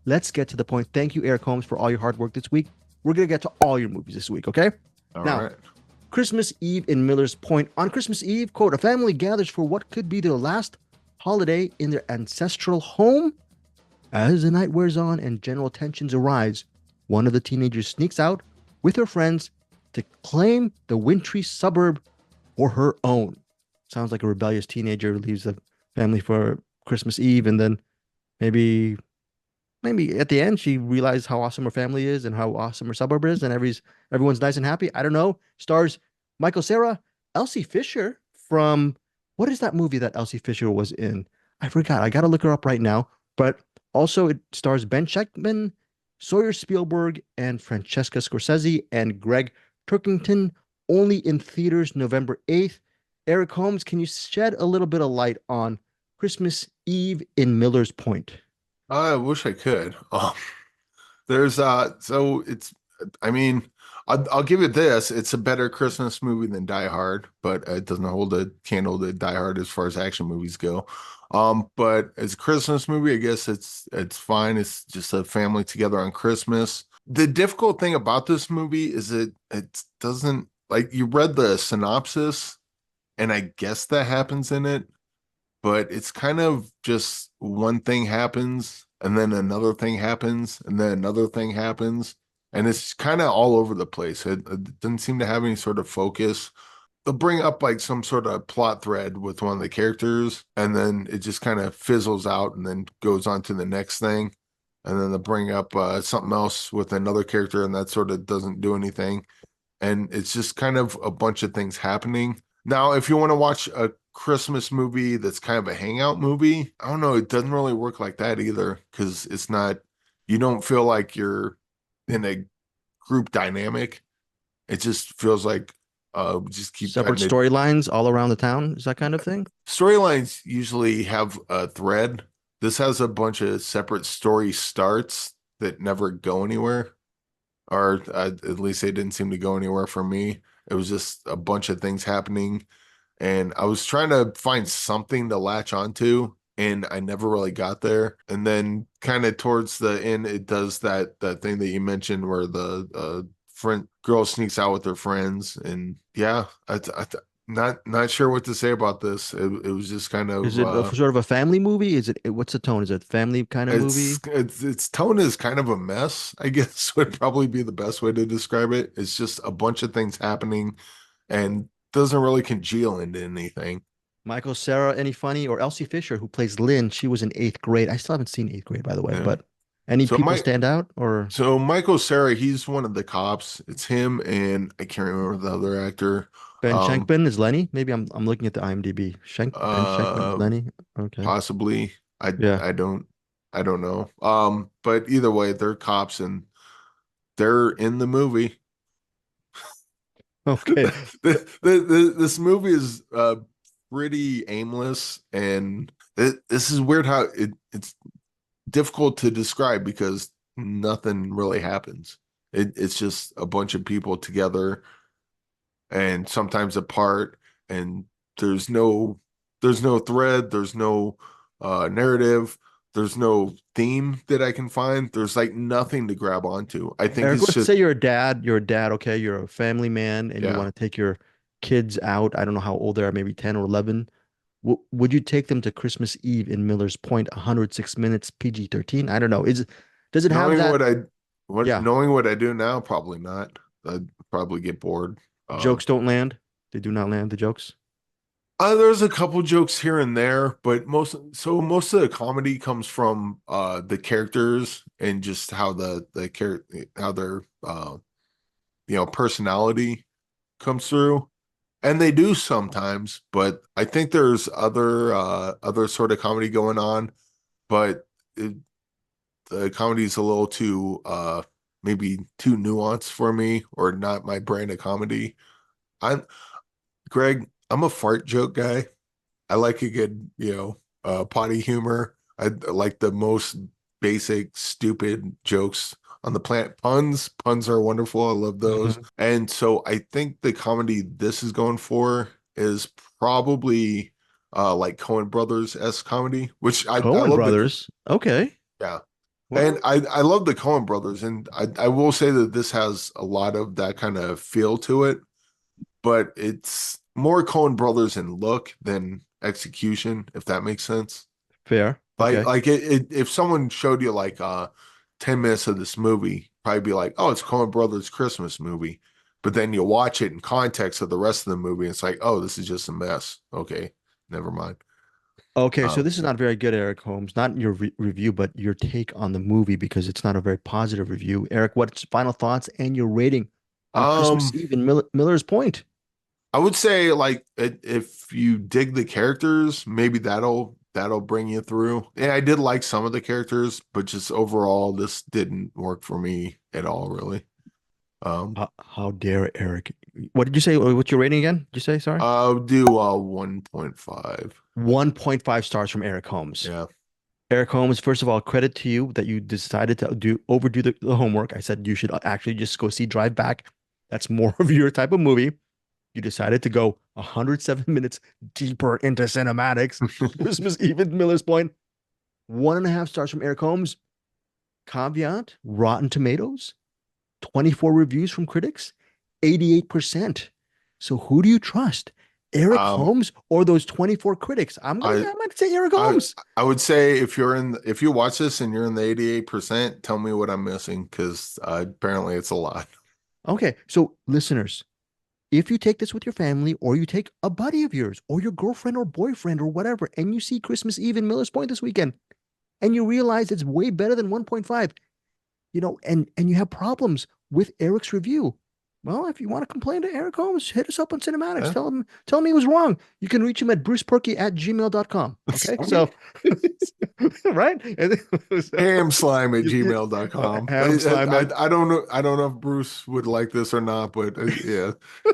Let's get to the point. Thank you, Eric Holmes, for all your hard work this week. We're going to get to all your movies this week, okay? All Now, right. Christmas Eve in Miller's Point. On Christmas Eve, quote, a family gathers for what could be their last holiday in their ancestral home. As the night wears on and general tensions arise, one of the teenagers sneaks out with her friends to claim the wintry suburb for her own. Sounds like a rebellious teenager leaves the family for Christmas Eve, and then maybe at the end she realized how awesome her family is and how awesome her suburb is, and everyone's nice and happy. I don't know. Stars Michael Cera, Elsie Fisher from what is that movie that Elsie Fisher was in? I forgot. I gotta look her up right now. But also it stars Ben Scheckman, Sawyer Spielberg, and Francesca Scorsese and Greg Turkington. Only in theaters November 8th. Eric Holmes, can you shed a little bit of light on Christmas Eve in Miller's Point? I wish I could. There's so it's I mean, I'll give it this. It's a better Christmas movie than Die Hard, but it doesn't hold a candle to Die Hard as far as action movies go. But as a Christmas movie, I guess it's fine. It's just a family together on Christmas. The difficult thing about this movie is it doesn't like you read the synopsis, and I guess that happens in it, but it's kind of just one thing happens and then another thing happens and then another thing happens, and it's kind of all over the place. It doesn't seem to have any sort of focus. They'll bring up like some sort of plot thread with one of the characters, and then it just kind of fizzles out and then goes on to the next thing, and then they'll bring up something else with another character, and that sort of doesn't do anything, and it's just kind of a bunch of things happening. Now, if you want to watch a Christmas movie that's kind of a hangout movie, I don't know, it doesn't really work like that either because it's not, you don't feel like you're in a group dynamic. It just feels like just keep Separate cutting it. storylines all around the town, is that kind of thing? Storylines usually have a thread. This has a bunch of separate story starts that never go anywhere, or at least they didn't seem to go anywhere for me. It was just a bunch of things happening, and I was trying to find something to latch onto, and I never really got there. And then, kind of towards the end, it does that thing that you mentioned where the friend girl sneaks out with her friends, and yeah, not sure what to say about this. It was just kind Is of it sort of a family movie? Is it what's the tone? Is it family kind of movie? its tone is kind of a mess, I guess would probably be the best way to describe it. It's just a bunch of things happening and doesn't really congeal into anything. Michael Cera, any funny? Or Elsie Fisher, who plays Lynn, she was in eighth grade. I still haven't seen eighth grade, by the way, Yeah. but any So people my stand out? Or so Michael Cera, he's one of the cops. It's him and I can't remember the other actor. Ben Um Schenkman is Lenny? Maybe I'm looking at the IMDb. Ben Schenkman is uh Lenny. Okay. Possibly. I Yeah. I don't I don't know. But either way, they're cops and they're in the movie. Okay. This movie is pretty aimless, and this is weird how it's difficult to describe because nothing really happens. It's just a bunch of people together and sometimes apart, and there's no there's no thread, there's no narrative, there's no theme that I can find. There's like nothing to grab onto. I think Eric, it's let's just say you're a dad, okay? You're a family man and you yeah. want to take your kids out. I don't know how old they are, maybe 10 or 11. Would you take them to Christmas Eve in Miller's Point, 106 minutes, PG-13? I don't know. Does it have Knowing that? what Yeah, knowing what I do now, probably not. I'd probably get bored. jokes don't land. They do not land the jokes. There's a couple jokes here and there, but most of the comedy comes from the characters and just how the character how their personality comes through. And they do sometimes, but I think there's other sort of comedy going on, but it, the comedy is a little too maybe too nuanced for me or not my brand of comedy. I'm Greg, I'm a fart joke guy. I like a good, potty humor. I like the most basic, stupid jokes on the planet. Puns are wonderful. I love those. Mhm. And so I think the comedy this is going for is probably like Coen Brothers S comedy, which I Coen love the Brothers. Okay. yeah. And Well, I love the Coen brothers, and I will say that this has a lot of that kind of feel to it, but it's more Coen brothers in look than execution, if that makes sense. fair. Like Okay. like if someone showed you like 10 minutes of this movie, probably be like, oh, it's Coen Brothers Christmas movie. But then you watch it in context of the rest of the movie, and it's like, oh, this is just a mess. Okay, never mind. Okay, so Um, this is not very good, Eric Holmes. Not your review, but your take on the movie because it's not a very positive review. Eric, what's final thoughts and your rating on Christmas um, Eve in Miller's Point? I would say like if you dig the characters, maybe that'll bring you through. And I did like some of the characters, but just overall, this didn't work for me at all, really. Um, How dare Eric? What did you say? What's your rating again? Did you say? Sorry. I'll do 1.5. 1.5 stars from Eric Holmes. Yeah. Eric Holmes, first of all, credit to you that you decided to overdo the homework. I said you should actually just go see Drive Back. That's more of your type of movie. You decided to go 107 minutes deeper into cinematics. Christmas Eve at Miller's Point. 1.5 stars from Eric Holmes. Caveat, Rotten Tomatoes, 24 reviews from critics, 88%. So who do you trust? Eric Um, Holmes or those 24 critics? I I'm gonna say Eric I Holmes. I would say if you watch this and you're in the 88%, tell me what I'm missing because apparently it's a lot. Okay, so listeners, if you take this with your family or you take a buddy of yours or your girlfriend or boyfriend or whatever, and you see Christmas Eve in Miller's Point this weekend, and you realize it's way better than 1.5, and you have problems with Eric's review. Well, if you want to complain to Eric Holmes, hit us up on Cinematics. Yeah. Tell him he was wrong. You can reach him at bruceperky@gmail.com. Okay. So, right? Hamslime at You- gmail.com. Ham slime at I don't know if Bruce would like this or not, but yeah,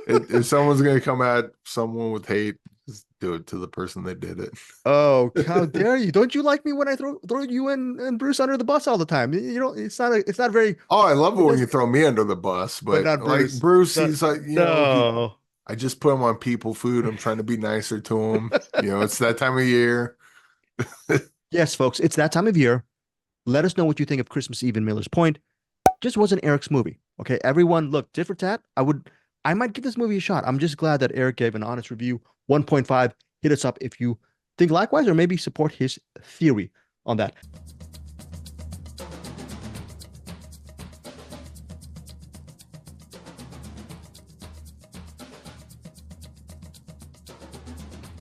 if someone's gonna come at someone with hate, just do it to the person that did it. Oh, how dare you? Don't you like me when I throw you and Bruce under the bus all the time? It's not very Oh, I love it it when does, you throw me under the bus, but but not like Bruce. Bruce, No, he's like, no. I just put him on people food. I'm trying to be nicer to him. It's that time of year. Yes, folks, it's that time of year. Let us know what you think of Christmas Eve in Miller's Point. Just wasn't Eric's movie. Okay, everyone, look, tit for tat. I might give this movie a shot. I'm just glad that Eric gave an honest review. 1.5. Hit us up if you think likewise, or maybe support his theory on that.